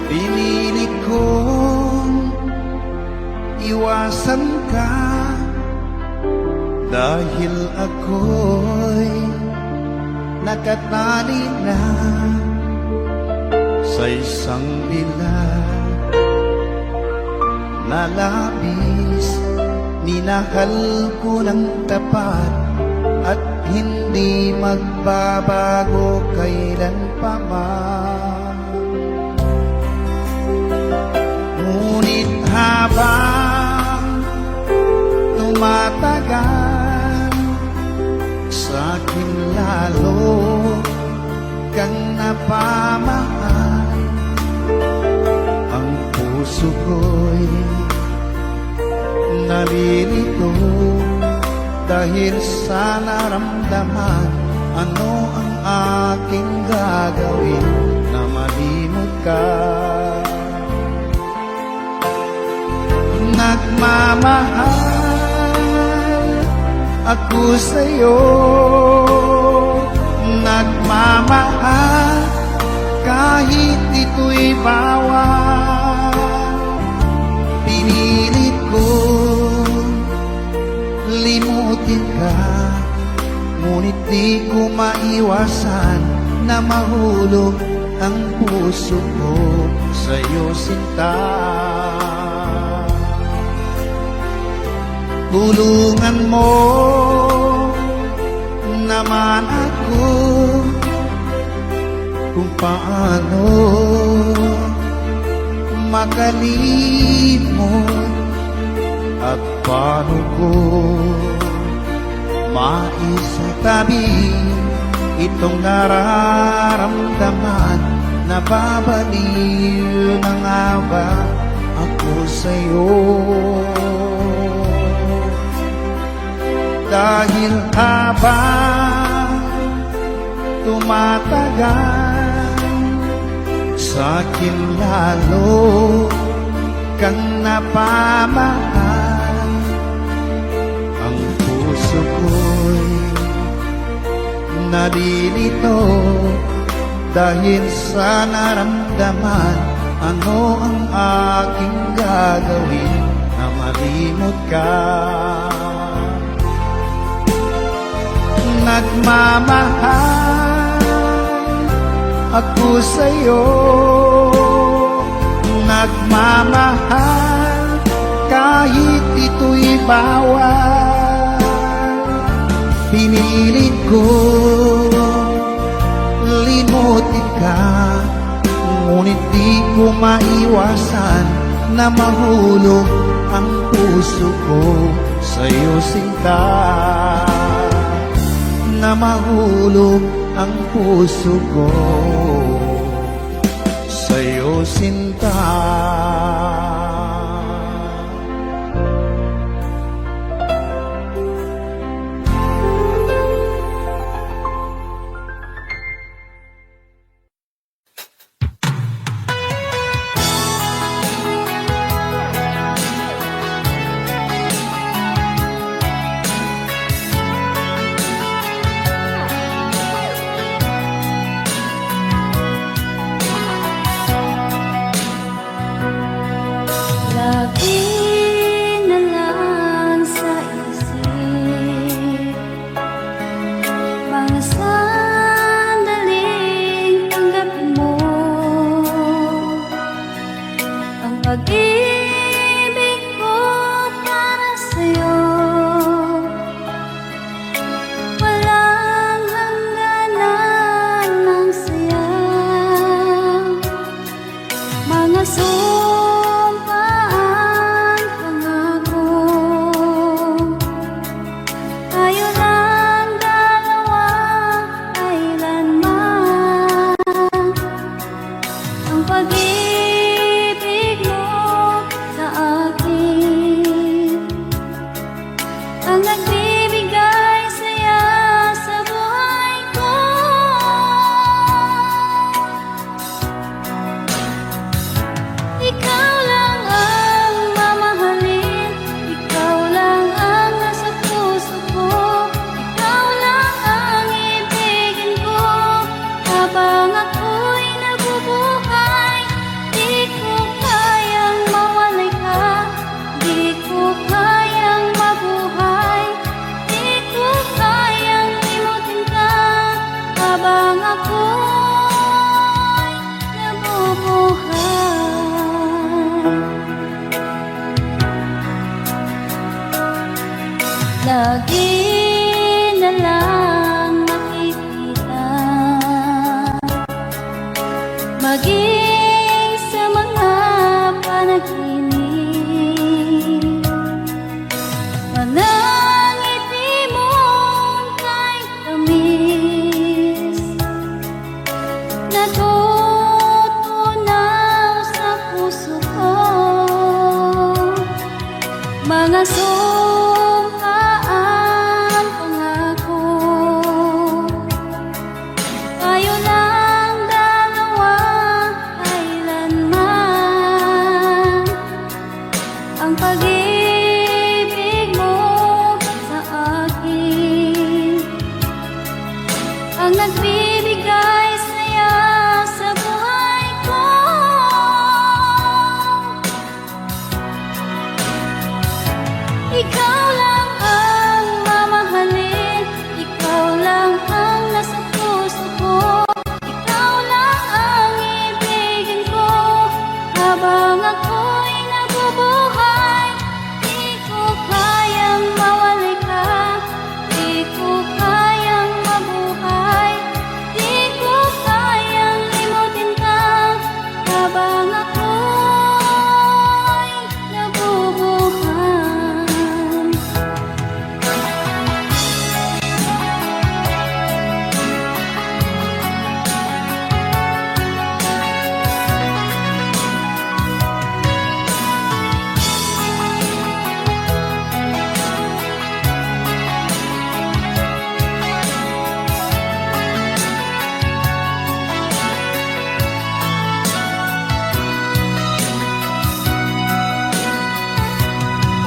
Pinili kong iwasan ka dahil ako'y nakatali na sa isang bilag na labis. Minahal ko ng tapat at hindi magbabago kailan pa man. Ngunit habang tumatagal, sa'kin lalo kang napamahal. Ang puso ko'y nalilito dahil sa naramdaman. Ano ang aking gagawin na malimot ka? Nagmamahal ako sa'yo, nagmamahal kahit ito'y bawal. Pinilit ko limutin ka, ngunit di ko maiwasan na mahulog ang puso ko sa'yo, sinta. Tulungan mo naman ako kung paano makalimot at paano ko maisatabi itong nararamdaman. Nababaliw na nga ba ako sa'yo? Dahil habang tumatagal, sa'kin lalo kang napamahal. Ang puso ko'y nalilito dahil sa naramdaman. Ano ang aking gagawin na malimot ka? Nagmamahal ako sa'yo, nagmamahal kahit ito'y bawal. Pinilit ko limutin ka, ngunit di ko maiwasan na mahulog ang puso ko sa'yo, sinta. Na mahulog ang puso ko sa'yo, sinta. maging sa mga panaginip. Manangiti mong kay tamis, natutunaw sa puso ko. Mga sumpaan pangako, tayo lang dalawa kailanman. Ang pag-ibig mo sa akin ang nagbibigay saya sa buhay ko. Ikaw lang ang mamahalin, ikaw lang ang nasa puso ko. Ikaw lang ang ibigin ko habang ako'y nabubuhay. Di ko kayang mawalay ka, di ko kayang mabuhay, di ko kayang limutin ka habang ako'y nabubuhay.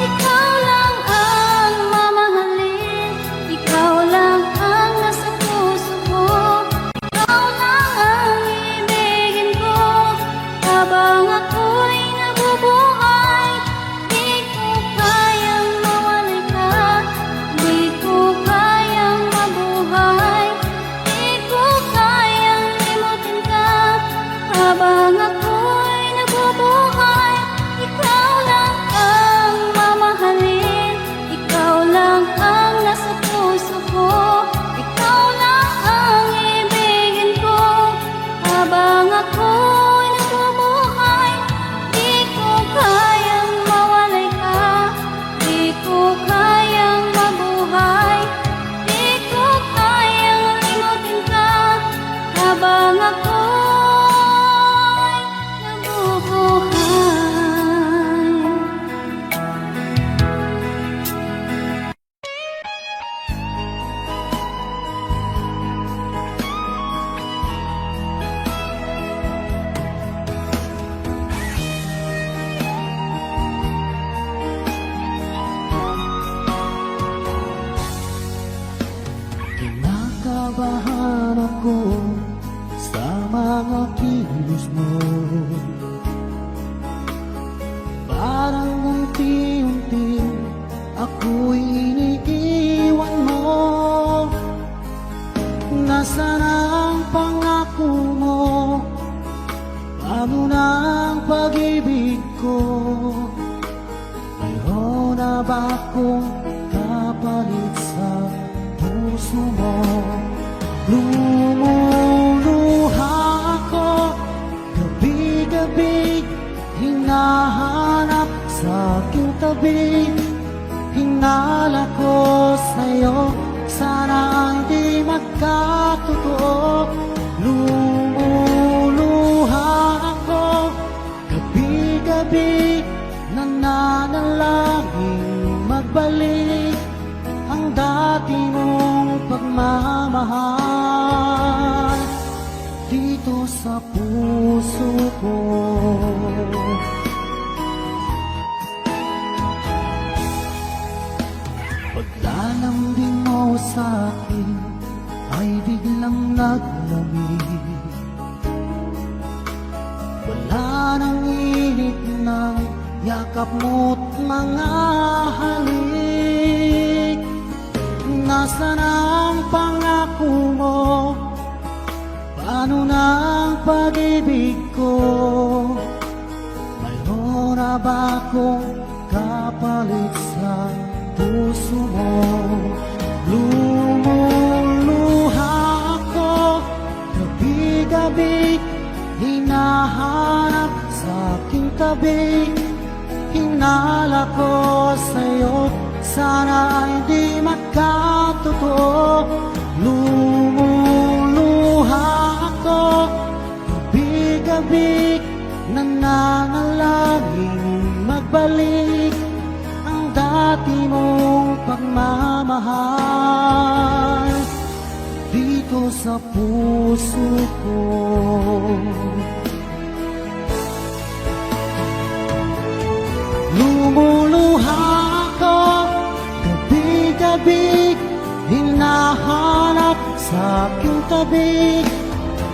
Ikaw lang ang mamahalin, ikaw lang ang nasa puso ko. Ikaw lang ang ibigin ko habang ako'y nabubuhay. Di ko kayang mawalay ka, di ko kayang mabuhay, di ko kayang limutin ka habang ako'y nabubuhay. Ikaw lang ang mamahalin, ikaw lang ang nasa puso ko. Ikaw lang ang ibigin ko habang ako'y nabubuhay. Di ko kayang mawalay ka, di ko kayang mabuhay, di ko kayang limutin ka habang ako'y nabubuhay. Kinakabahan ako sa mga kilos mo. Parang unti-unti ako'y iniiwan mo. Nasaan ang pangako mo? Paano na ang pag-ibig ko? Mayroon na ba akong kapalit sa puso mo? Lumuluha ako gabi-gabi, hinahanap sa aking tabi. Hinala ko sa'yo, sana hindi magkatotoo. Lumuluha ako gabi-gabi, nananalangin magbalik ang dati mong pagmamahal dito sa puso ko. Paglalambing mo sa akin ay biglang naglamig. Wala nang init ng yakap mo't mga halik. Nasaan ang pangako mo? Paano na ang pag-ibig ko? Mayroon na ba akong kapalit sa puso mo? Lumuluha ako gabi-gabi, gabi hinala ko sa'yo, sana ay di magkatotoo. Lumuluha ako gabi-gabi, nananalangin magbalik ang dati mong pagmamahal dito sa puso ko. Lumuluha ako gabi-gabi, hinahanap sa aking tabi,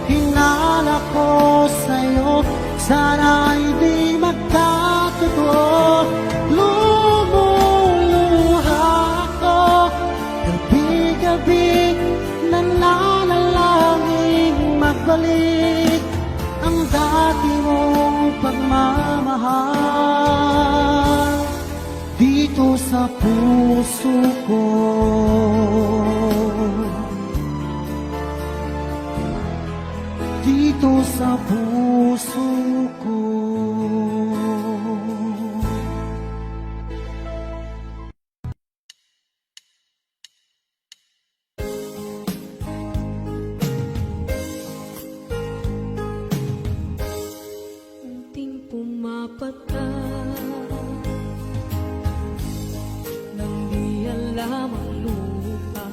hinala ko sa'yo, sana ay di magkatotoo. Lumuluha ako gabi-gabi, nananalangin magbalik ang dati mong pagmamahal dito sa puso ko. Dito sa puso ko. Unting pumapata nang di alam ang lupa.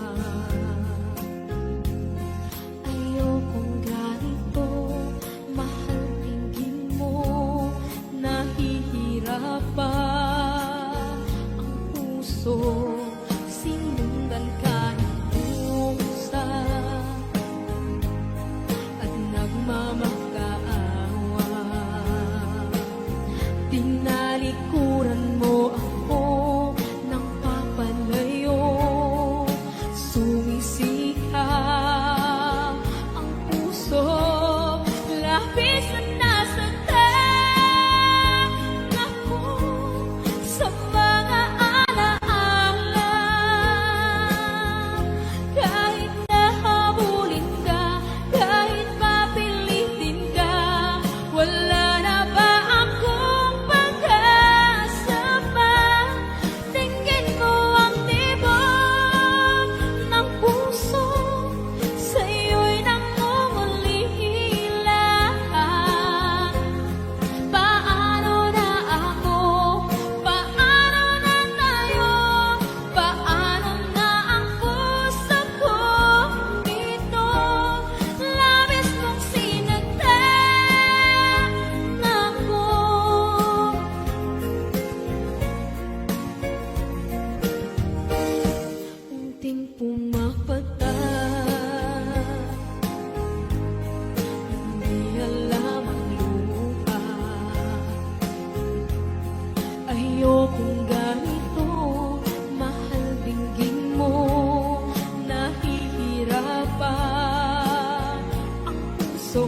Ayokong ganito, mahal tingin mo, nahihirapan ang puso, sinundan ka ng pusa at nagmamakaawa. Tinalikuran mo ako ng papalayo, sumisikap ang puso, labis na nasaktan ako sa mga alaala. Kahit nahabulin ka, kahit papilitin ka, wala na ba akong pag-asa pa? Tingin ko ang tibok ng puso, sa'yo'y nangungulila. Paano na ako? Paano na tayo? Paano na ang puso ko dito? Labis mong sinagtan ako. Unting pumapata, hindi alam ang lupa. Ayokong ganito, mahal dinggin mo, nahihirapan ang puso,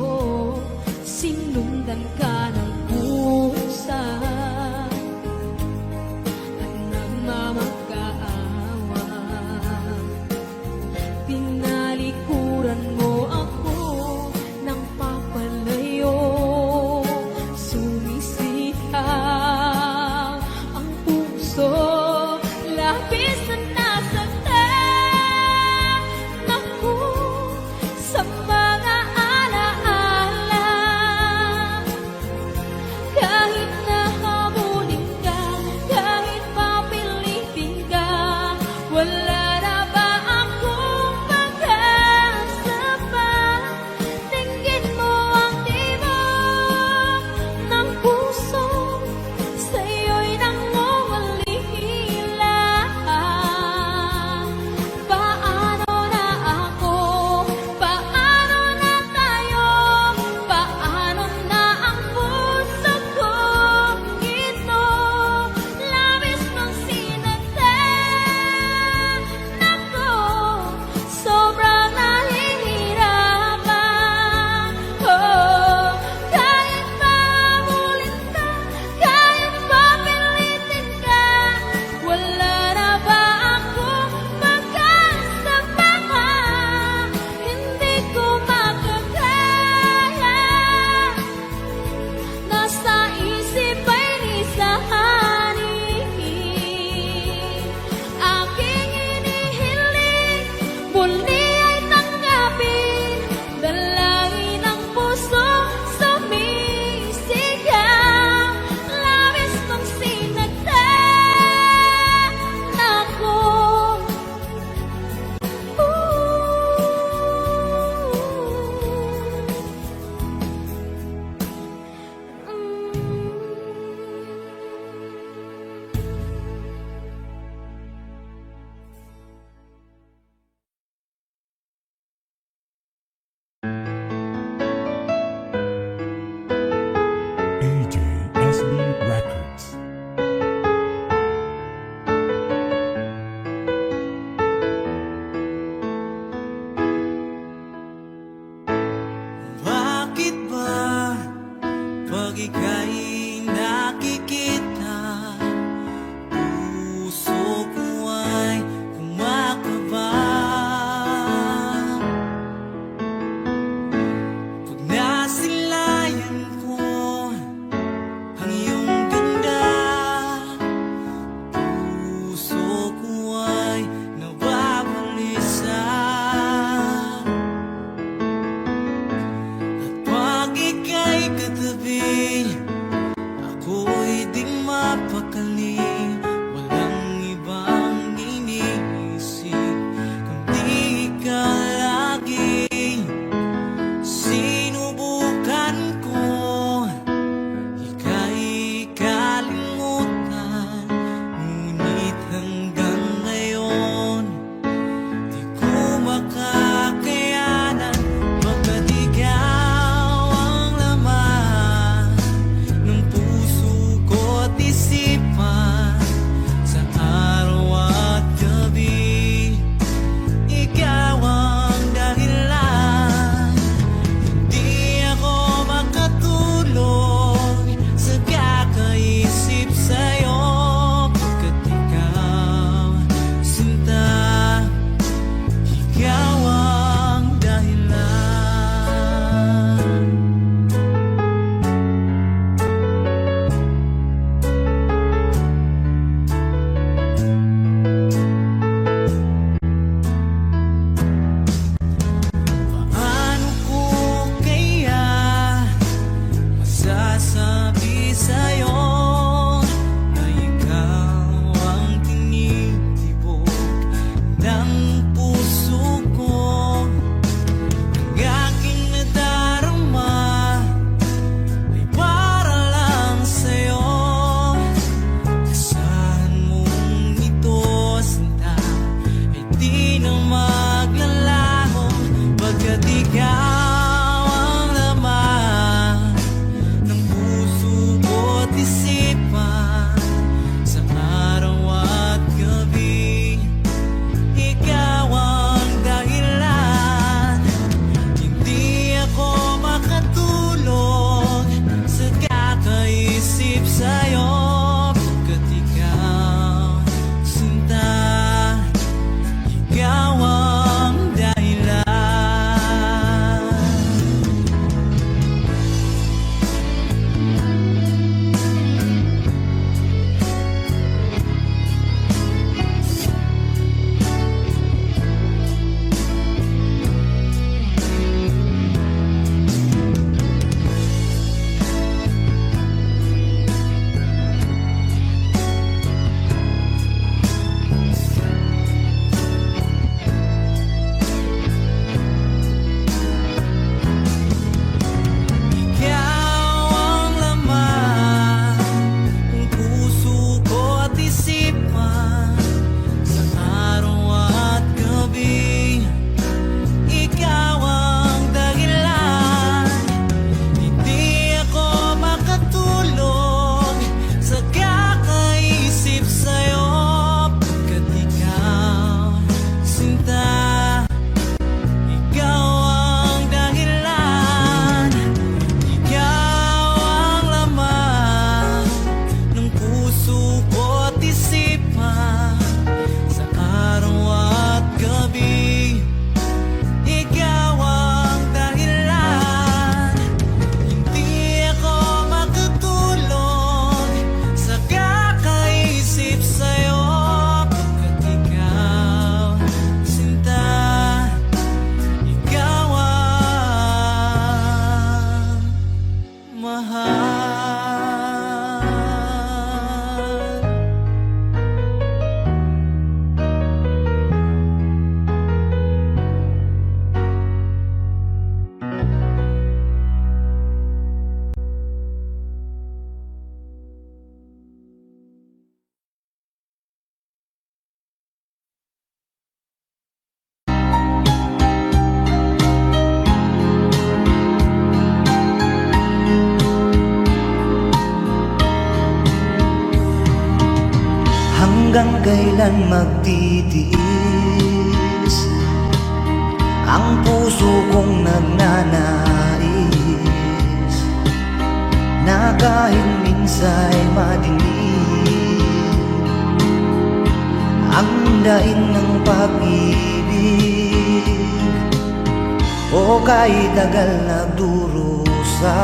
sinundan ka ng pusa at nagmamakaawa. Tinalikuran mo ako ng papalayo, sumisikap ang puso, labis na nasaktan ako sa mga alaala. pag ika'y nakikita, puso ko ay kumakaba. Pag nasilayan ko ang iyong ganda, puso ko ay nababalisa. At pag ika'y katabi, ako'y di mapakali. Walang ibang iniisip kundi ikaw lagi. Sinubukan ko ika'y kalimutan, ngunit hanggang ngayon di ko makakayanan. Pagkat ikaw ang laman ng puso ko't isipan, sa araw at gabi ikaw ang dahilan. Di ako makatulog sa kakaisip sa'yo, pagkat ikaw, sinta, ikaw ang dahilan. Paano ko kaya masasabi sa'yo na ikaw ang tinitibok ng puso ko? Ang aking nadarama ay para lang sa'yo. Asahan mong ito, sinta, ay di na maglalaho, pagkat ikaw ang laman ng puso ko't isipan, sa araw at gabi ikaw ang dahilan. Hindi ako makatulog sa kakaisip sa'yo, pagkat ikaw, sinta, ikaw ang dahilan. Ikaw ang laman ng puso ko't isipan, sa araw at gabi ikaw ang dahilan. Hindi ako makatulog sa kakaisip sa'yo, pagkat ikaw, sinta, ikaw ang dahilan. Ikaw ang laman ng puso ko't isipan, sa araw at gabi ikaw ang dahilan. Hindi ako makatulog sa kakaisip sa'yo, pagkat ikaw, sinta, ikaw ang mahal. Hanggang kailan magtitiis ang puso kong nagnanais na kahit minsa'y madilim ang daing ng pag-ibig, o kahit tagal nagdurusa,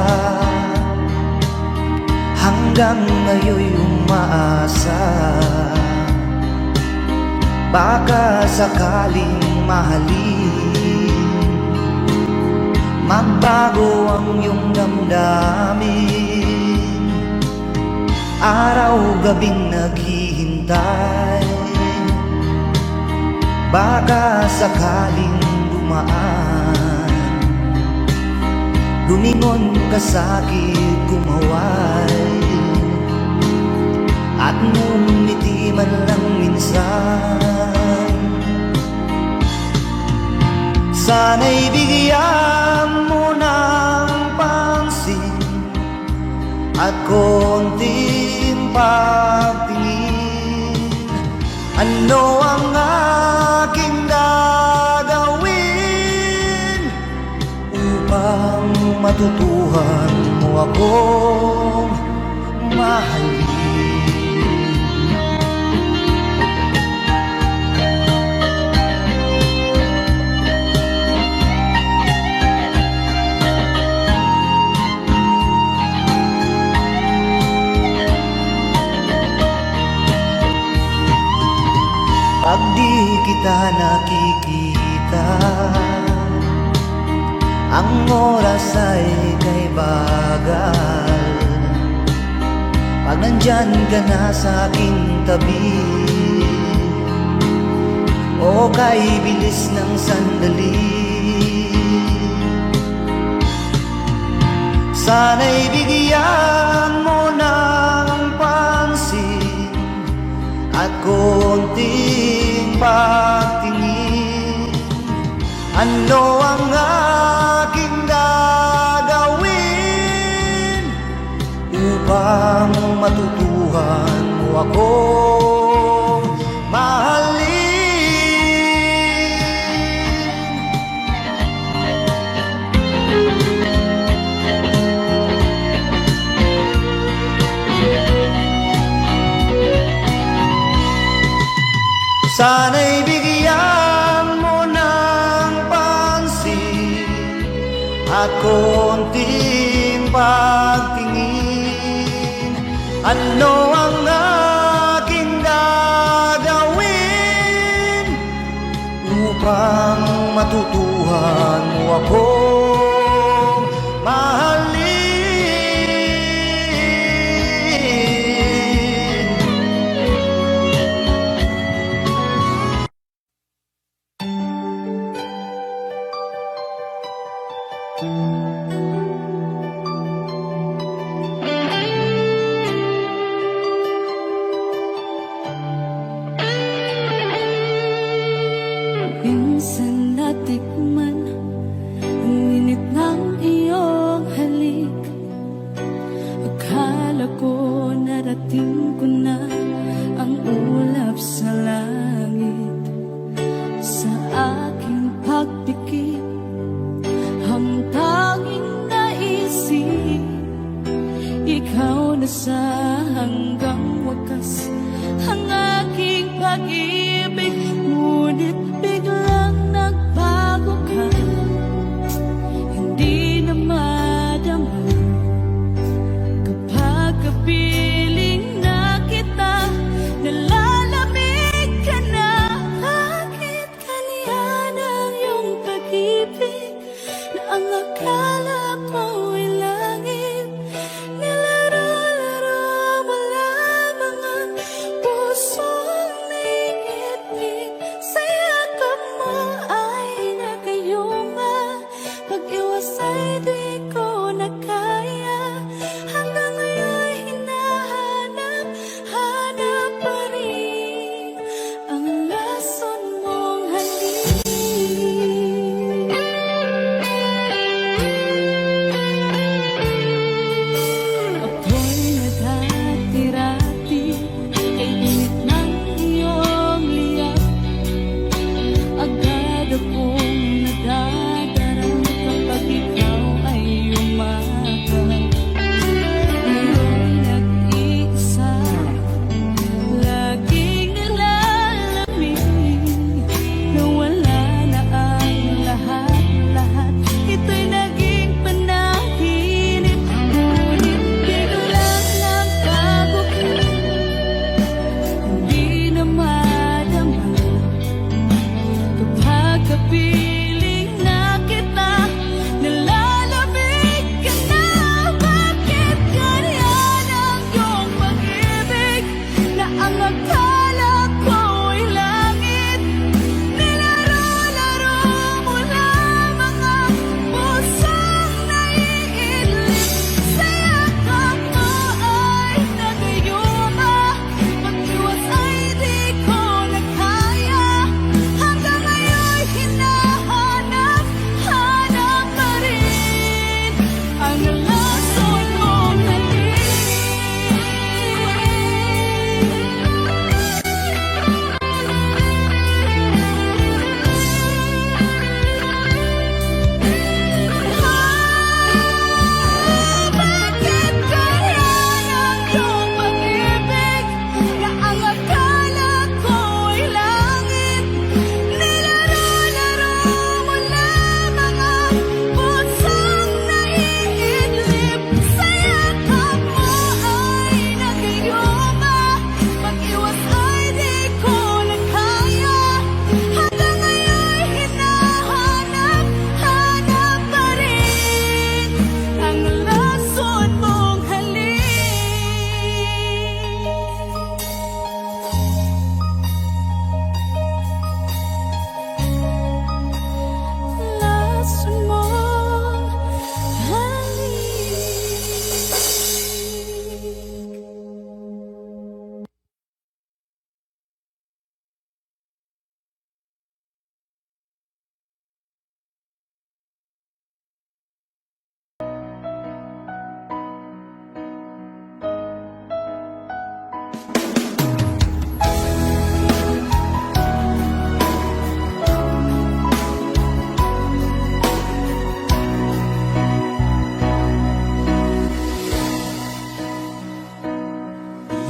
hanggang ngayon'y umaasa. Baka sakaling mahalin, magbago ang iyong damdamin, araw-gabing naghihintay. Baka sakaling dumaan, lumingon ka sa'kin, kumaway, at ngumiti man lang minsan. Sana'y bigyan mo ng pansin at konting pagtingin. Ano ang aking gagawin upang matutuhan mo akong mahalin? Pag di kita nakikita, ang oras ay kay bagal. Pag nandyan ka na sa aking tabi, o kay bilis ng sandali, sana'y bigyan mo ng pansin at konting pagtingin. Ano ang aking gagawin upang matutuhan mo akong mahalin? Sana'y bigyan mo ng pansin at konting pagtingin. Ano ang aking gagawin upang matutuhan mo akong mahalin? Minsan natikman ang init ng iyong halik. Akala ko narating ko na ang ulap sa langit. Sa aking pagpikit, ang tanging naisip, ikaw na sa hanggang wakas ang aking pag-ibig. Ngunit biglang nagbago ka, hindi na madama kapag kapiling na kita, nalalamig ka na. Bakit kaniyan ang iyong pag-ibig na ang akala ko ay langit? Nilaro-laro mo lamang ang pusong naiibig. Saya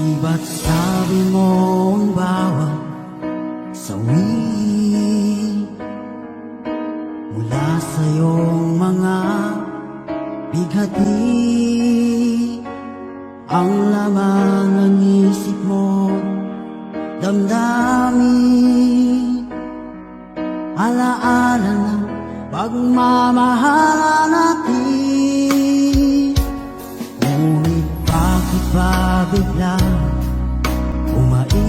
Di ba't sabi mo ang bawat sawi mula sa iyong mga bighati ang laman ng isip mo, damdamin, alaala ng pagmamahalan natin. Ngunit bakit ba biglang umaib?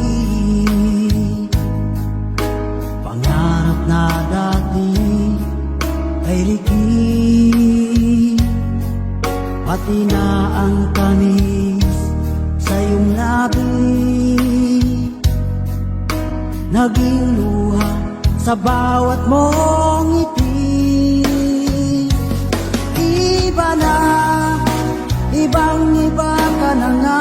Pangarap na dati ay likid, pati na ang tamis sa iyong labi naging luha sa bawat mong ngiti. Iba na, ibang-iba ka na nga,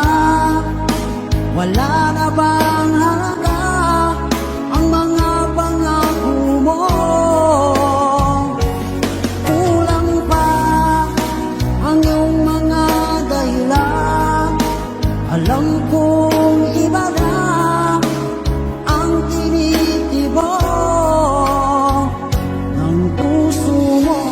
wala na bang halaga ang mga pangako mo? Kulang pa ang iyong mga dahilan, alam kong iba na ang tinitibok ng puso mo.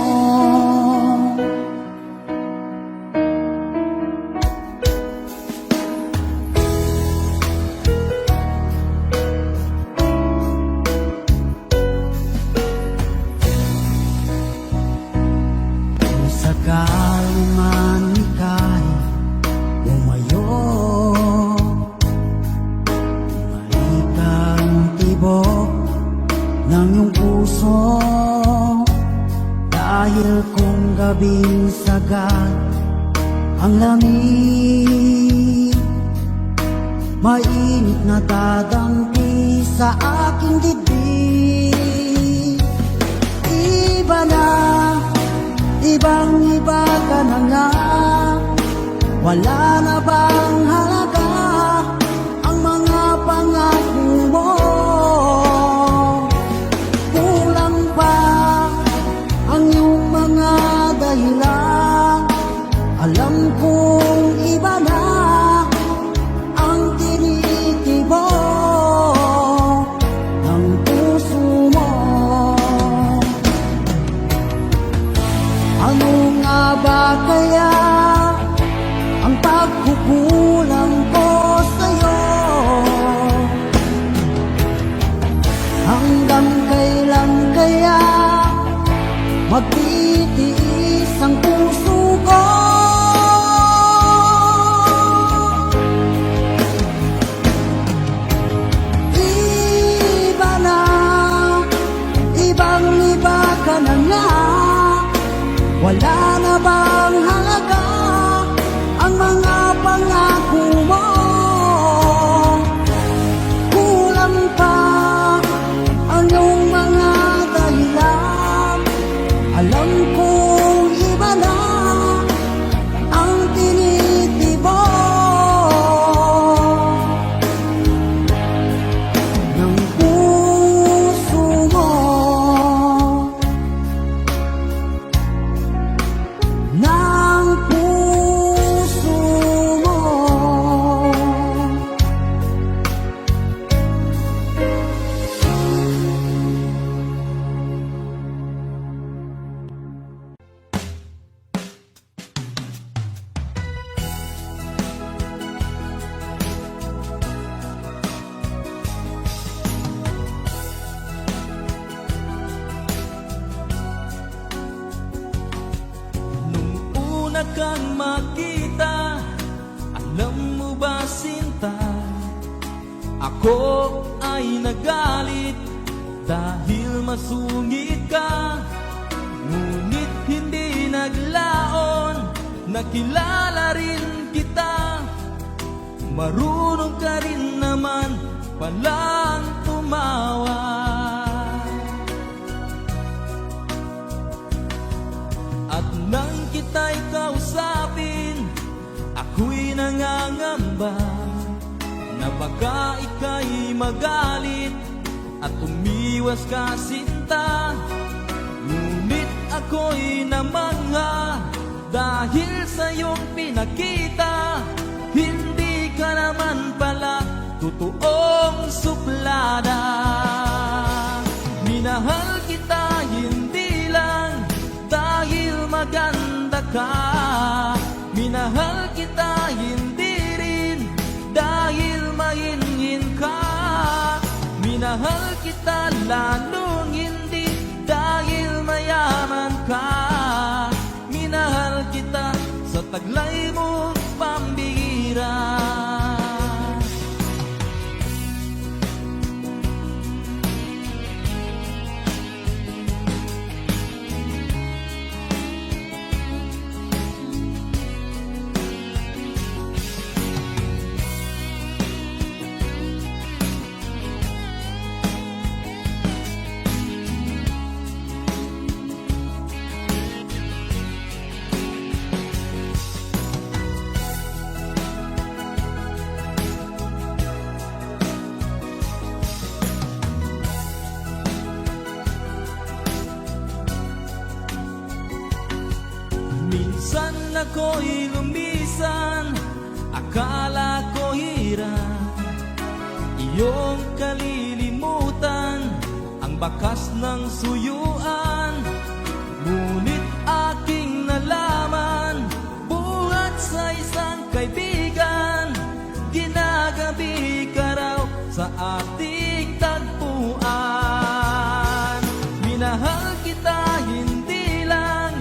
Kung sakali man ika'y umayo, malikang tibok ng iyong puso, dahil kung gabing sagad ang lamig, mainit na dadampi sa aking dibdib. Iba na, ibang-iba ka na nga, wala na bang halaga ang mga pangako mo? Kulang pa ang iyong mga dahilan, alam kong iba na ang tinitibok ng puso mo. Ano nga ba kaya ang pagkukulang ko sa'yo? Hanggang kailan kaya magtitiis ang puso ko? Iba na, ibang-iba ka na nga, wala na bang halaga ang mga pangako mo? Kulang pa ang iyong mga dahilan, alam kong iba na ang tinitibok ng puso mo. Ng puso mo. Nung una kang makita, alam mo ba sinta, ako ay nagalit dahil masungit ka. Ngunit hindi naglaon, nakilala rin kita, marunong ka rin naman palang tumawa. At nang kita'y kausapin, ako'y nangangamba na baka ika'y magalit at umiwas ka sinta. Ngunit ako'y namangha dahil sa iyong pinakita, hindi ka naman totoong suplada. Minahal kita hindi lang dahil maganda ka, minahal kita hindi rin dahil mahinhin ka, minahal kita lalong hindi dahil mayaman ka, minahal kita sa taglay mong pambihira. Minsan ako'y lumisan, akala ko hirap iyong kalilimutan ang bakas ng suyuan. Ngunit aking nalaman, buhat sa isang kaibigan, ginagabi ka raw sa ating tagpuan. Minahal kita hindi lang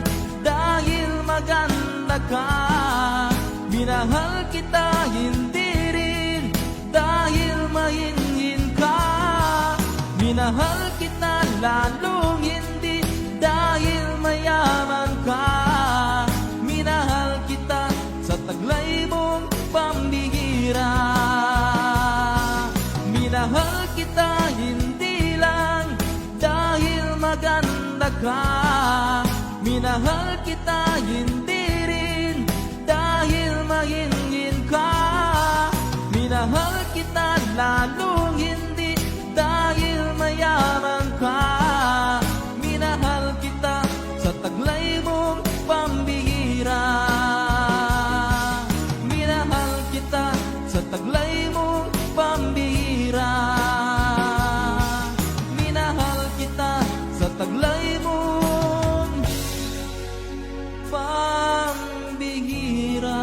dahil maganda ka, minahal kita hindi rin dahil mahinhin ka, minahal kita lalong hindi dahil mayaman ka, minahal kita sa taglay mong pambihira. Minahal kita hindi lang dahil maganda ka, minahal kita hindi rin dahil mahinhin ka, minahal kita lalong hindi dahil mayaman ka, minahal kita sa taglay mong pambihira. Minahal kita sa taglay mong pambihira. Minahal kita sa taglay mong pambihira.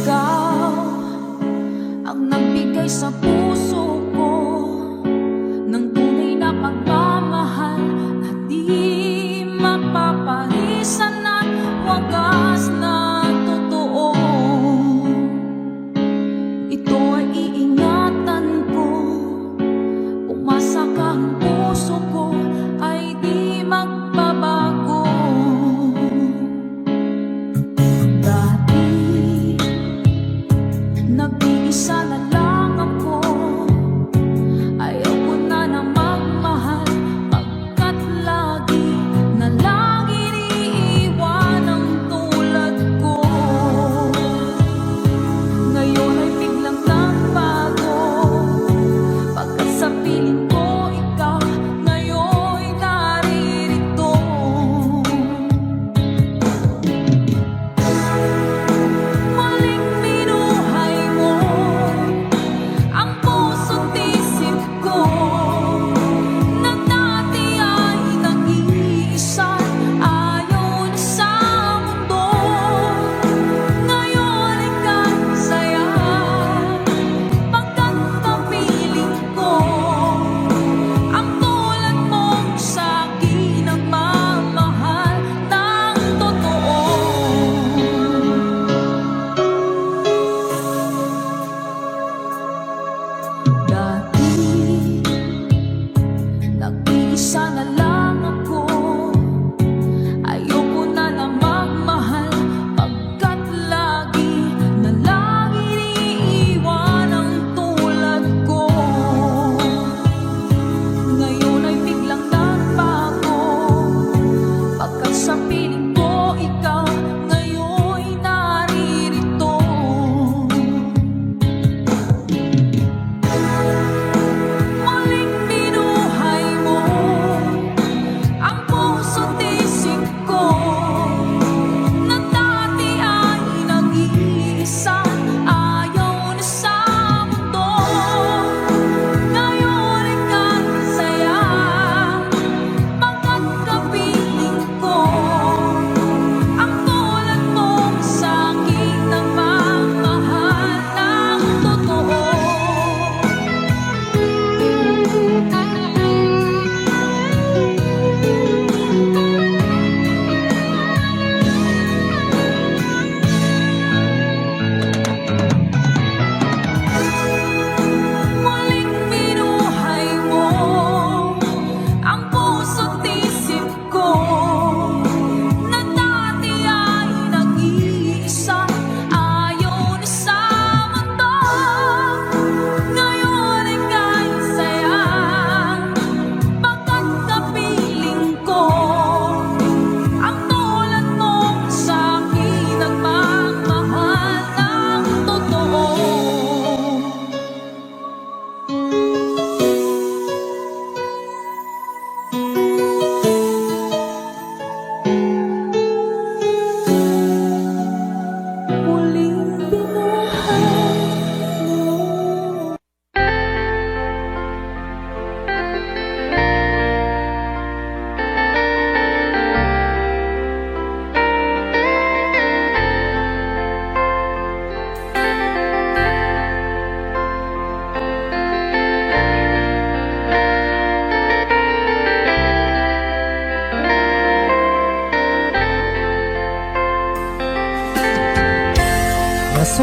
Ikaw ang nagbigay sa puso ko ng tunay na pagmamahal na di mapapalisan at wagas na totoo. Ito ay iingatan ko, umasa ka ang puso ko ay di magbabago. Dati nag-iisa na lang ako, ayaw ko na na magmahal pagkat lagi na lang iniiwan ang tulad ko. Ngayon ay biglang nagbago, pagkat sa piling ko ikaw ngayon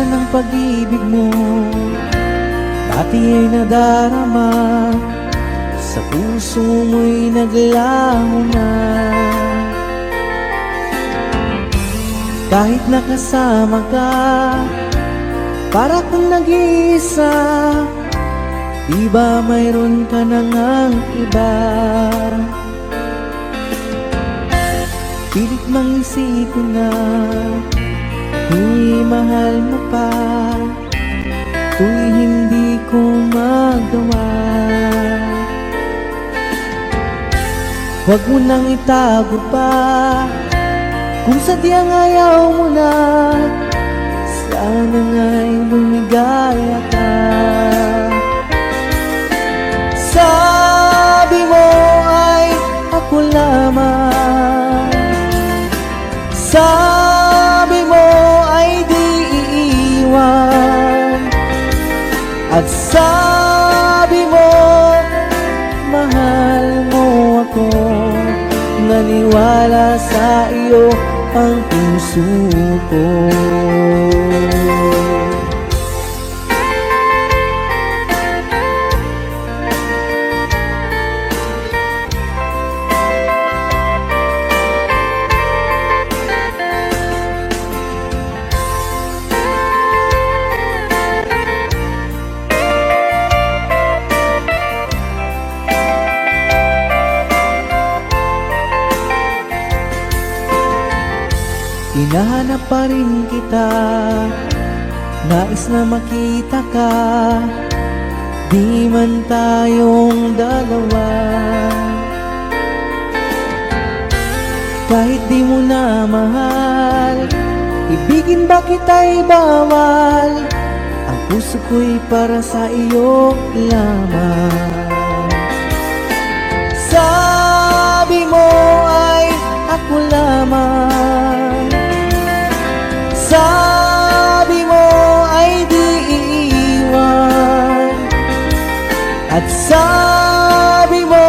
ng pag-ibig mo dati ay nadarama, sa puso mo'y naglaho na. Kahit nakasama ka, para kung nag-iisa, di ba mayroon ka na ngang iba? Pilit mang isipin na tu'y mahal mo pa, tu'y hindi ko magawa. Huwag mo nang itago pa, kung sadyang ayaw mo na, sana nga'y lumigaya ka. Sabi mo ay ako lamang, sabi mo ay di iiwan, at sabi mo mahal mo ako. Naniwala sa iyo ang puso ko. Hinahanap pa rin kita, nais na makita ka, di man tayong dalawa. Kahit di mo na mahal, ibigin ba kita'y bawal, ang puso ko'y para sa iyo lamang. Sabi mo ay ako lamang, sabi mo ay di iiwan, at sabi mo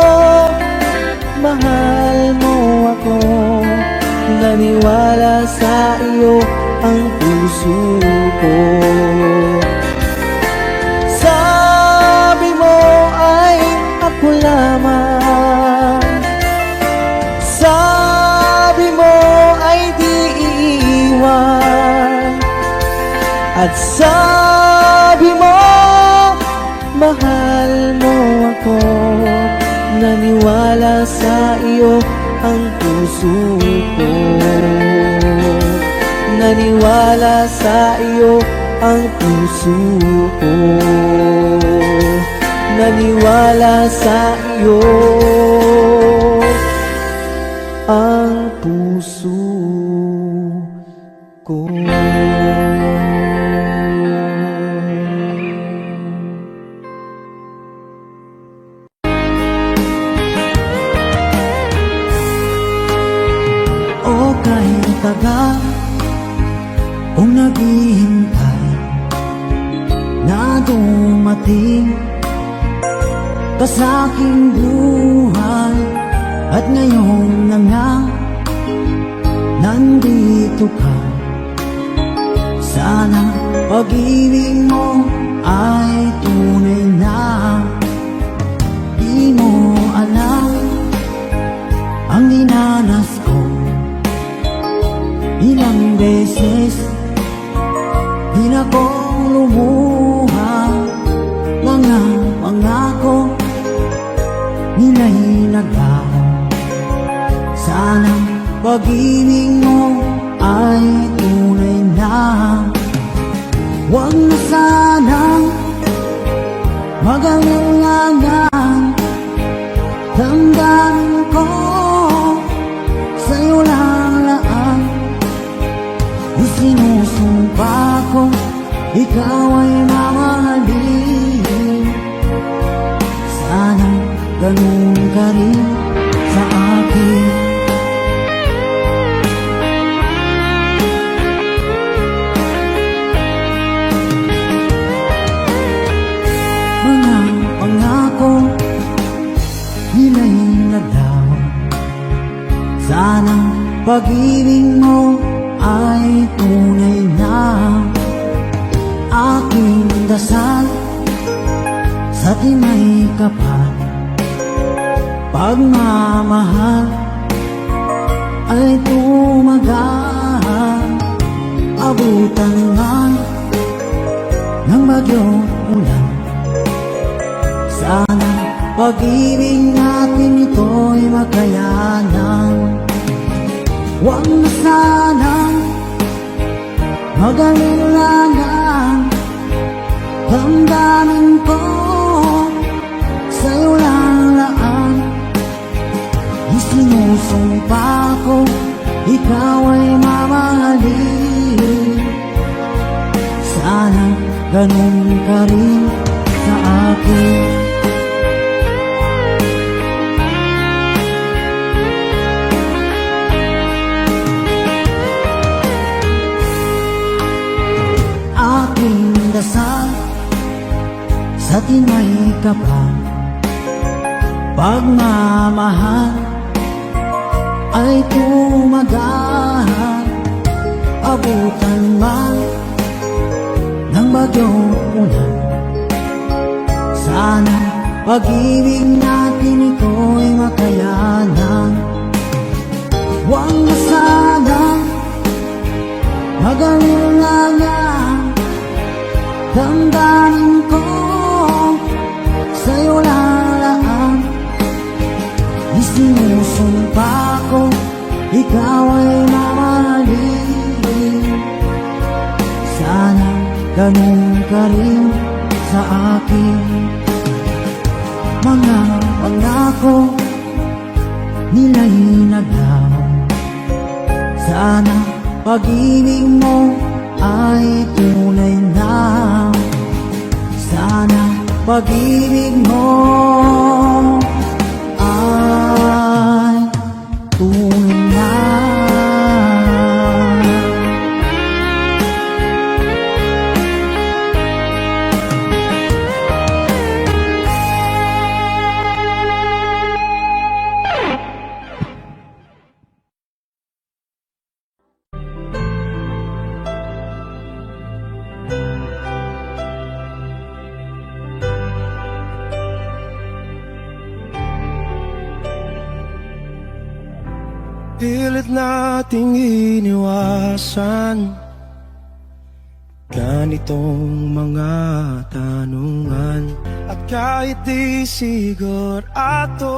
mahal mo ako. Naniwala sa iyo ang puso ko. Sabi mo ay ako lamang, sabi mo ay di iiwan, at sabi mo mahal mo ako. Naniwala sa iyo ang puso ko. Naniwala sa iyo ang puso ko. Naniwala sa iyo ang puso ko. O kahit tagal kung naghihintay na dumating ka sa aking buhay, at ngayon na nga nandito ka. Sana pag-ibig mo ay tunay na. Di mo alam ang dinanas ko, ilang beses di na ko lumuha. Mga pangako nila'y naglaho. Sana pag-ibig mo ay tunay na. Huwag na sanang mag-alangan, damdamin ko sa'yo lang. Isinusumpa ko ikaw ay mamahalin. Sana ganun ka rin sa akin. Mga pangako nila'y naglaho. Sana pag-ibig mo ay tunay na. Aking dasal sa di may kapal, pagmamahal ay tumagal. Abutan man ng bagyong ulan, sana pag-ibig natin ito'y makayanan. Huwag na sanang mag-alilangan, damdamin ko sa'yo lang laan. Isinusumpa ko, ikaw ay mamahalin. Sana ganun ka rin sa akin. Aking dasal sa di may kapal, pagmamahal ay tumagal. Abutan man ng bagyong ulan, sana pag-ibig natin ito'y makayanan. Huwag na sanang mag-alilangan, damdamin ko sa'yo lalaan. Isinusumpa ko, ikaw ay mamahalin. Sana ganun ka rin sa akin. Mga pangako nila'y naglaho, sana pag-ibig mo ay tunay na. Sana pag-ibig mo ay tunay na. Pilit nating iniwasan ganitong mga tanungan. At kahit di sigurado,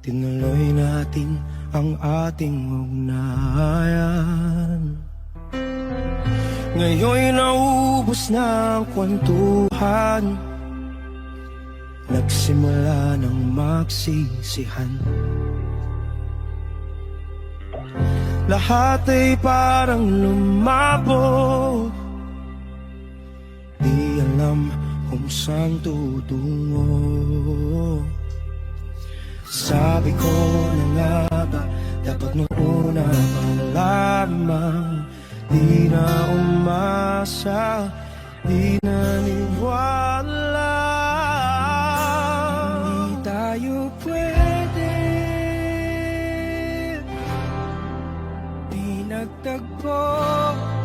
tinuloy natin ang ating ugnayan. Ngayon'y naubos na ang kwentuhan, nagsimula ng magsisihan. Lahat ay parang lumabo, di alam kung saan tutungo. Sabi ko na nga ba, dapat nung una pa lamang, di na umasa, di naniwala. Hindi tayo pwede, di nagtagpo,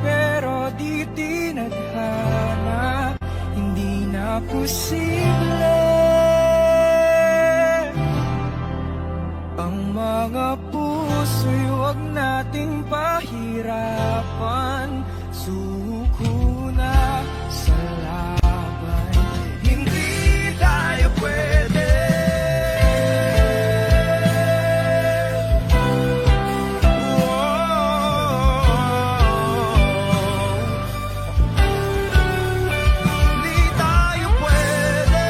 pero di tinadhana. Hindi na posible ang mga puso'y huwag nating pahirapan. Suko na sa laban, hindi tayo pwede. Hindi tayo pwede.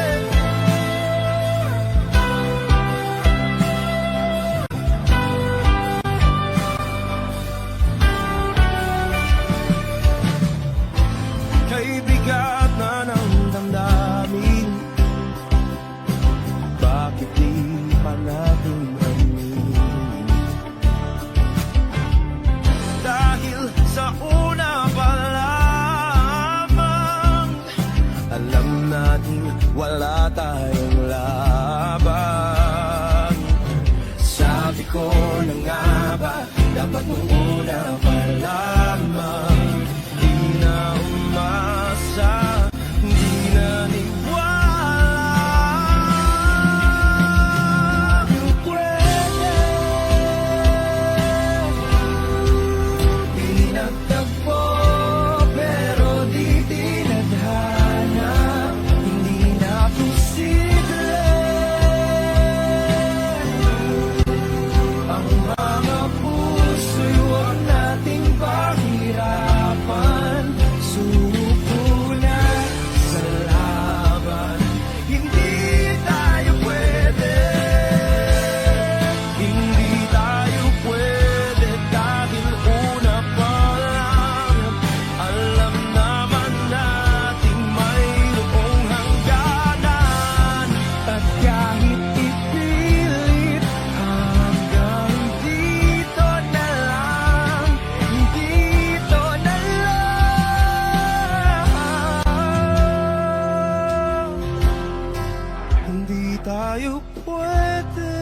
Kay bigat na ng damdamin, bakit di pa natin aminin? Dahil sa una pa lamang, alam natin wala tayong laban. Sabi ko na nga ba, dapat nung una pa lamang, di na tayo pwede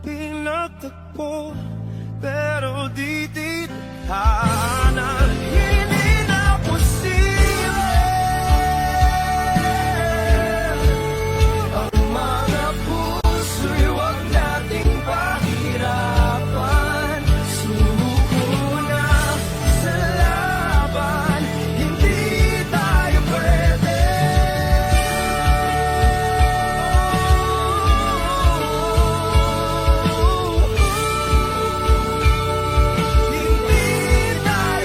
pinagtagpo, pero di tithanan. Hindi na posible ang mga puso'y huwag nating pahirapan. Sumuko na sa laban, hindi tayo pwede. Hindi tayo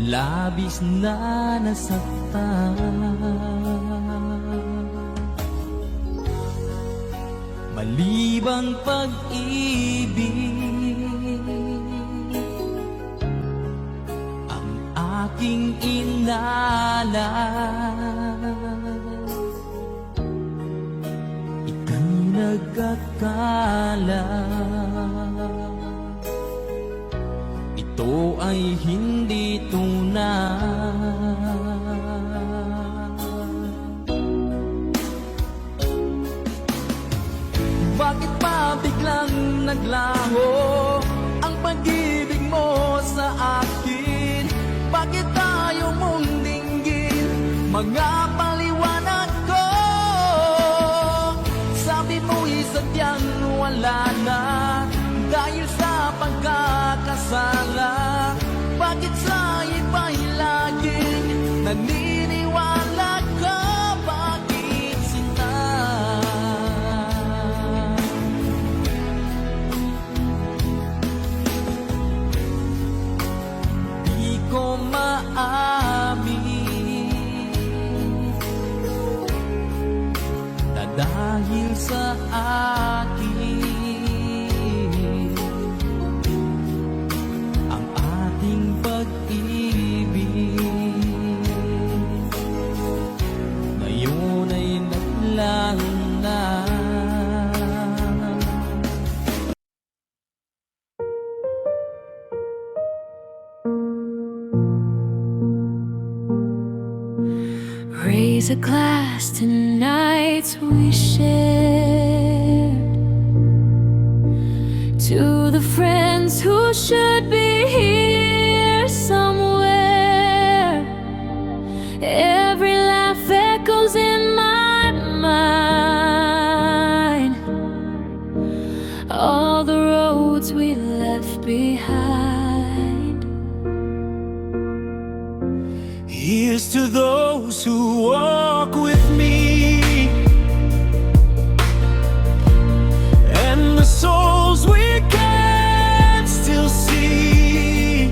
labis na nasaktan. Malibang pag-ibig ang aking inalas. Ika'y nagkakala, ito ay hindi tunay. Bakit pa biglang naglaho ang pag-ibig mo sa akin? Bakit tayo mong dinggin mga paliwanag ko? Sabi mo'y sadyang wala na dahil sa pagkakasala. Bakit sa iba'y laging naniniwala ka? Bakit sinta? Di ko maamin na dahil sa akin ang ating pag-ibig ngayon ay naglaho na. Raise a glass to nights we shared, to the friends who should be here somewhere. Every laugh echoes in my mind, all the roads we left behind. Here's to those who walk with me, and the souls we can still see.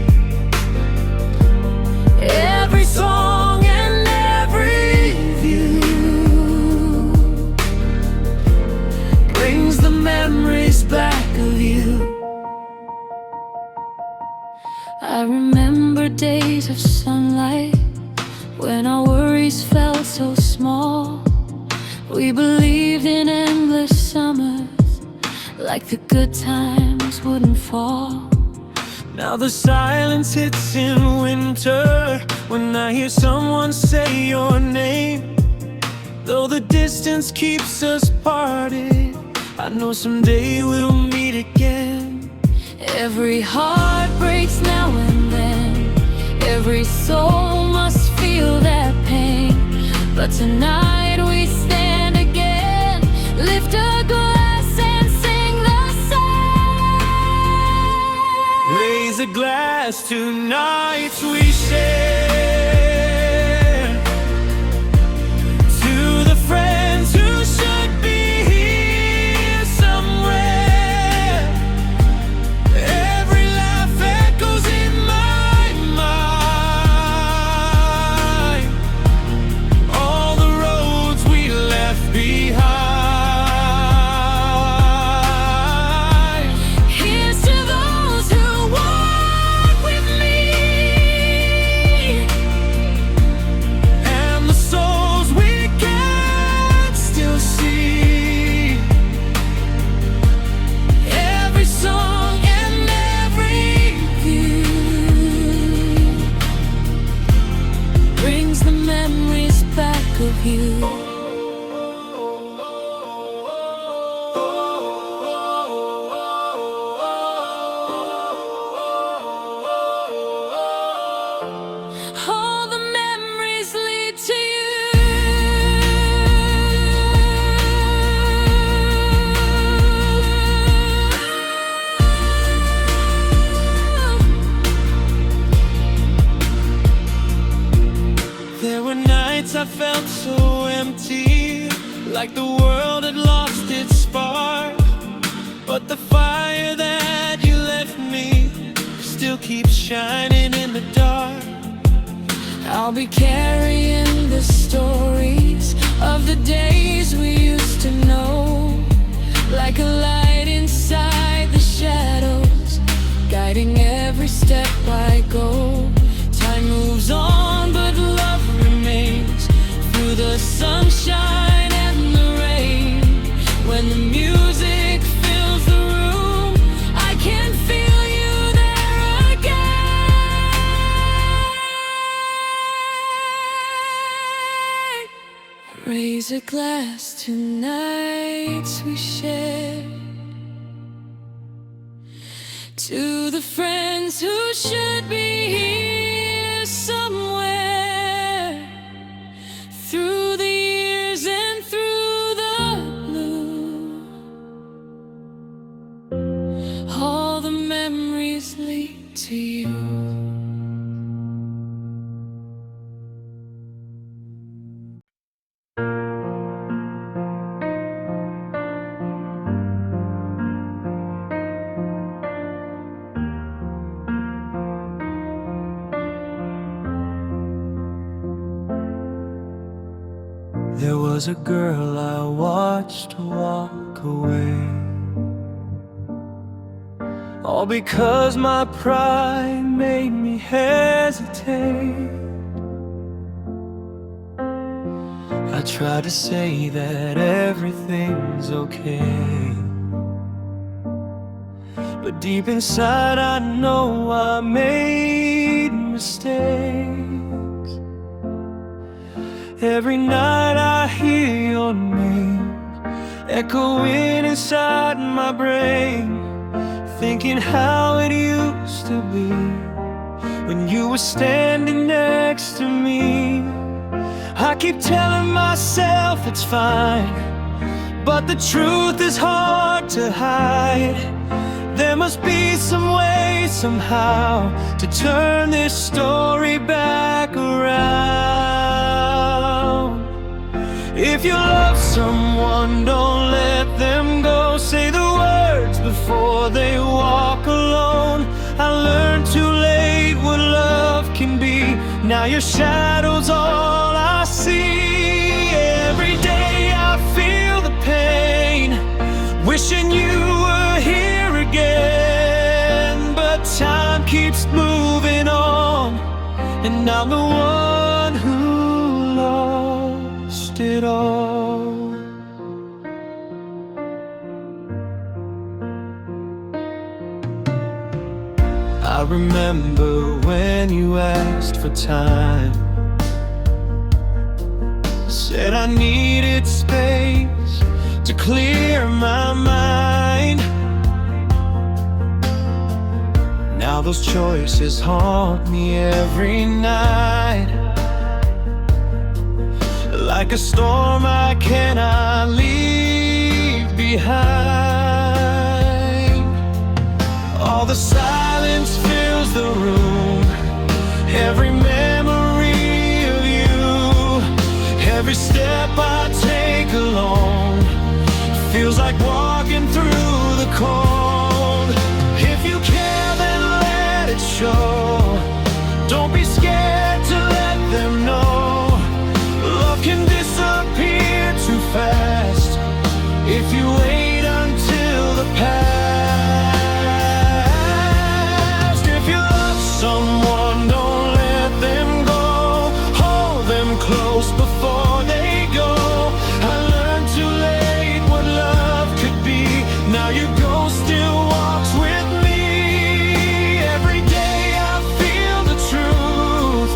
Every song and every view brings the memories back of you. I remember days of sunlight when our worries felt so small. We believed in endless summers, like the good times wouldn't fall. Now the silence hits in winter when I hear someone say your name. Though the distance keeps us parted, I know someday we'll meet again. Every heart breaks now and then, every soul must feel that pain. But tonight we stand again, lift a glass and sing the song. Raise a glass to nights we share, to the friends who should be here somewhere. Every laugh echoes in my mind, all the roads we left behind. Here's to those who walk with me, And the souls we can still see. every song and every view brings the memories back of you. All the memories lead to you. There were nights I felt so empty, like the world had lost its spark. But the fire that you left me still keeps shining in the dark. I'll be carrying the stories of the days we used to know, like a light inside the shadows, guiding every step I go. Time moves on, but love remains through the sunshine and the rain. When the music fills the room, I can feel you there again. Raise a glass to nights we shared, to the friends who should be here somewhere, through the years and through the blue. All the memories lead to you. There was a girl I watched walk away, all because my pride made me hesitate. I tried to say that everything's okay, but deep inside I know I made mistakes. Every night I hear your name echoing inside my brain, thinking how it used to be when you were standing next to me. I keep telling myself it's fine, but the truth is hard to hide. There must be some way, somehow, to turn this story back around. If you love someone, don't let them go. Say the words before they walk alone. I learned too late what love can be. Now your shadow's all I see. Every day I feel the pain, wishing you were here again. But time keeps moving on, and I'm the one who lost it all. I remember when you asked for time, said I needed space to clear my mind. Now those choices haunt me every night, like a storm I cannot leave behind. All the silence fills the room, every memory of you, every step I take alone feels like walking through the cold. If you care, then let it show. Don't be scared to let them know. Love can disappear too fast if you wait until the past. If you love someone, don't let them go. Hold them close before they go. I learned too late what love could be. Now your ghost still walks with me. Every day I feel the truth,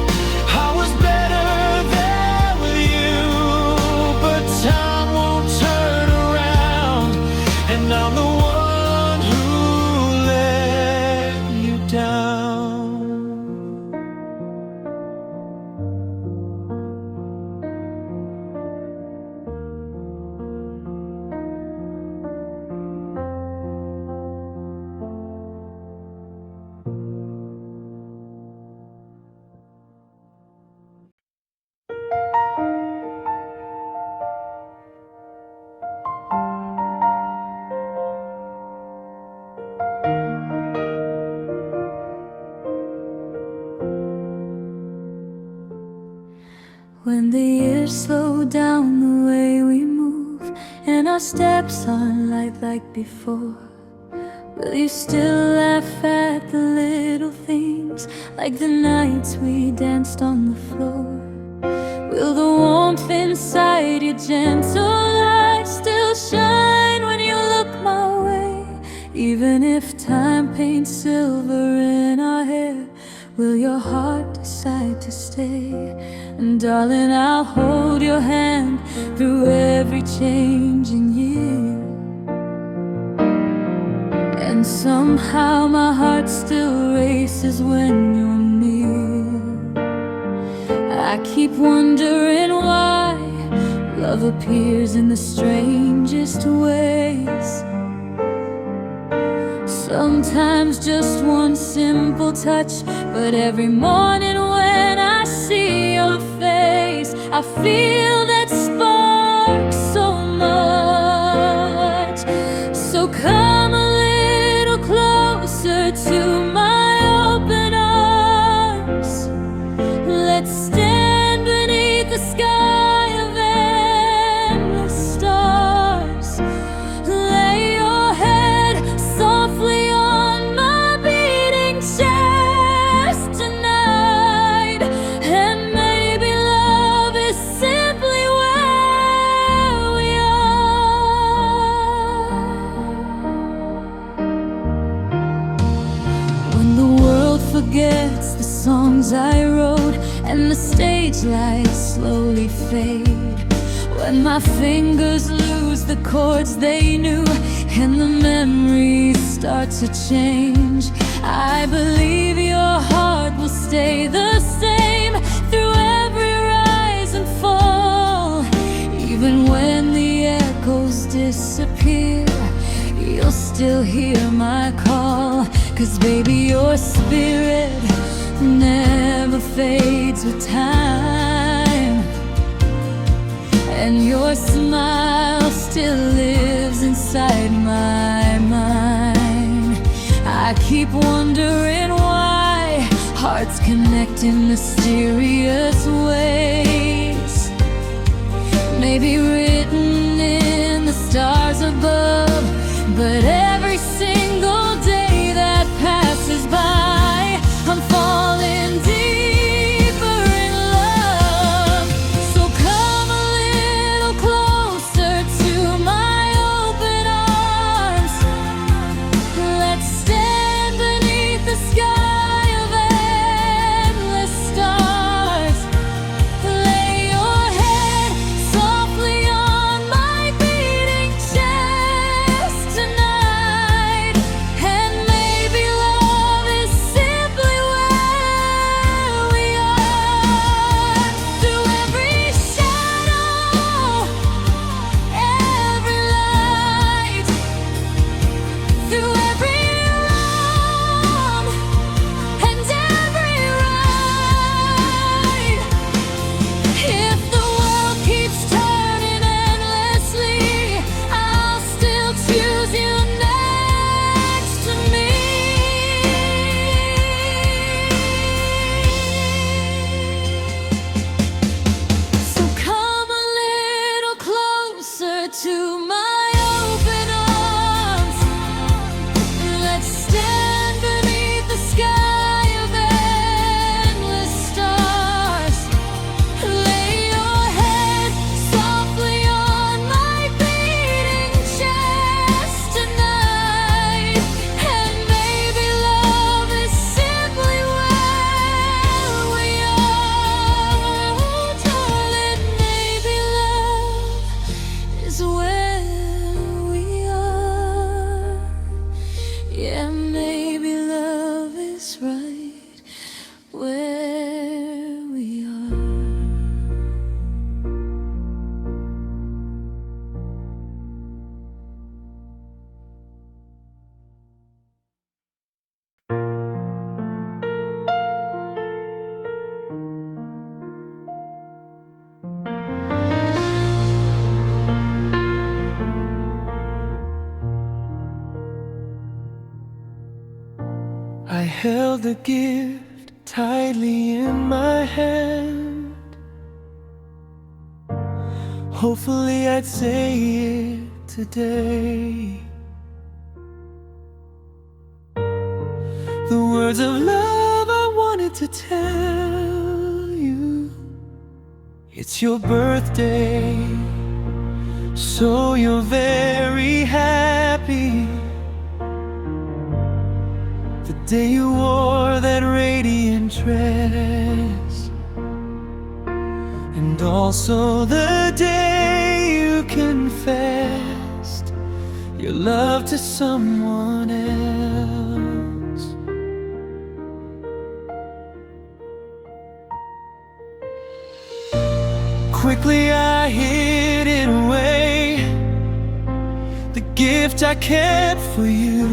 When the years slow down the way we move, and our steps aren't light like before, will you still laugh at the little things, like the nights we danced on the floor? Will the warmth inside your gentle light still shine when you look my way? Even if time paints silver in our hair, will your heart decide to stay? And darling, I'll hold your hand through every changing year. And somehow my heart still races when you're near. I keep wondering why love appears in the strangest ways. Sometimes just one simple touch, but every morning when I see your face, I feel that spark so much. So come a little closer to my open arms. Let's stand beneath the sky of endless stars. Lay your head softly on my beating chest tonight, and maybe love is simply where we are. When the world forgets the songs I wrote and the stage lights slowly fade, when my fingers lose the chords they knew and the memories start to change, I believe your heart will stay the same through every rise and fall. Even when the echoes disappear, you'll still hear my call. 'Cause baby, your spirit never fades with time, and your smile still lives inside my mind. I keep wondering why hearts connect in mysterious ways, maybe written in the stars above. But every single day that passes by, I'm falling deeper in love. So come a little closer to my open arms. Let's stand beneath the sky of endless stars. Lay your head softly on my beating chest tonight, and maybe love is simply where we are. Through every shadow, every light, through every wrong and every right. If the world keeps turning endlessly, I'll still choose you next to me. So come a little closer to my open arms. Let's stand beneath the sky of endless stars. Lay your head softly on my beating chest tonight, and maybe love is simply where we are. Oh, darling, maybe love is where we are. Yeah, maybe love is right where we are. I held the gift tightly in my hand, hopefully I'd say it today. The words of love I wanted to tell you. It's your birthday, so you're very happy. The day you wore that radiant dress, and also the day you confessed your love to someone else. Quickly I hid it away, the gift I kept for you,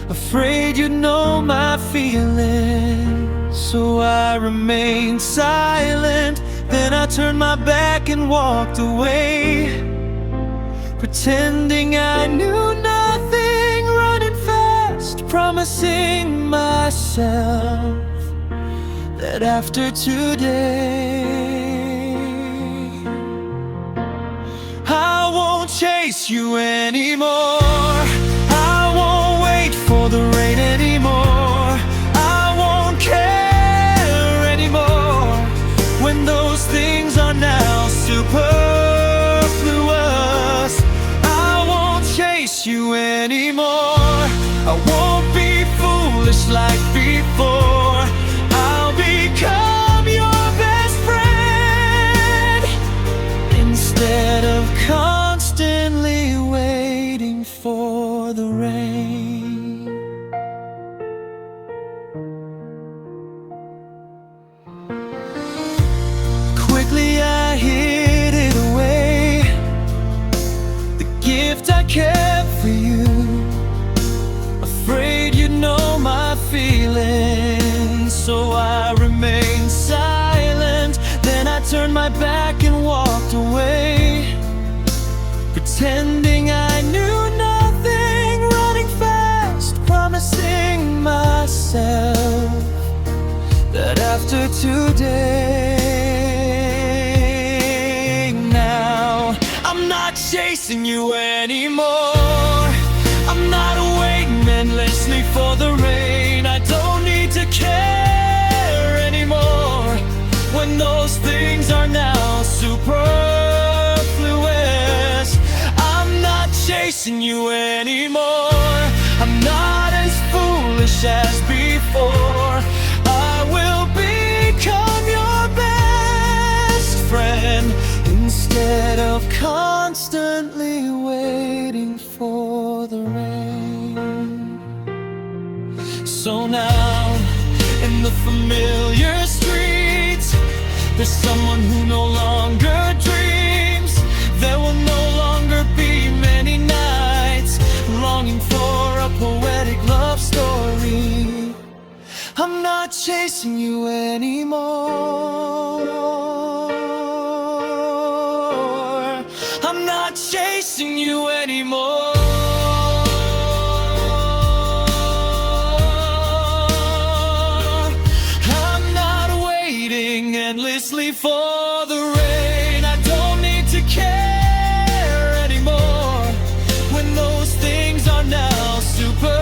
afraid you'd know my feelings. So I remained silent, then I turned my back and walked away, pretending I knew nothing, running fast, promising myself that after today I won't chase you anymore. I won't wait for the rain anymore. I won't care anymore when those things are now superfluous. I won't chase you anymore. I won't be foolish like before. I'll become your best friend instead of constantly waiting for the rain. Quickly I hid it away, the gift I kept for you, afraid you'd know my feelings. So I remained silent, then I turned my back and walked away, pretending I knew nothing, running fast, promising myself that after today, now I'm not chasing you anymore. I'm not waiting endlessly for the rain. I don't need to care anymore when those things are now superfluous. I'm not chasing you anymore. I'm not as foolish as before. I will become your best friend instead of constantly waiting for the rain. So now, in the familiar streets, there's someone who no longer dreams. There will no longer be many nights longing for a poetic love story. I'm not chasing you anymore. I'm not chasing you anymore. I'm not waiting endlessly for the rain. I don't need to care anymore when those things are now superfluous.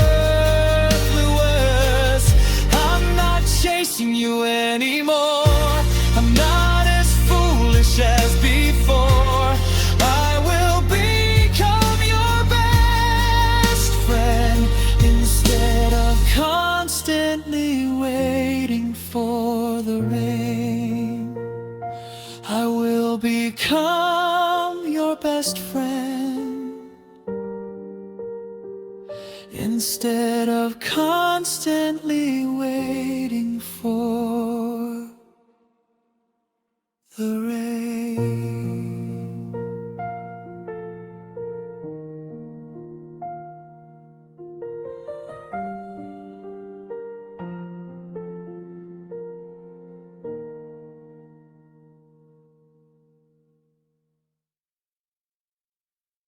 I'm not chasing you anymore. I'm not as foolish as before. I will become your best friend instead of constantly waiting for the rain. I will become your best friend instead of constantly waiting for the rain.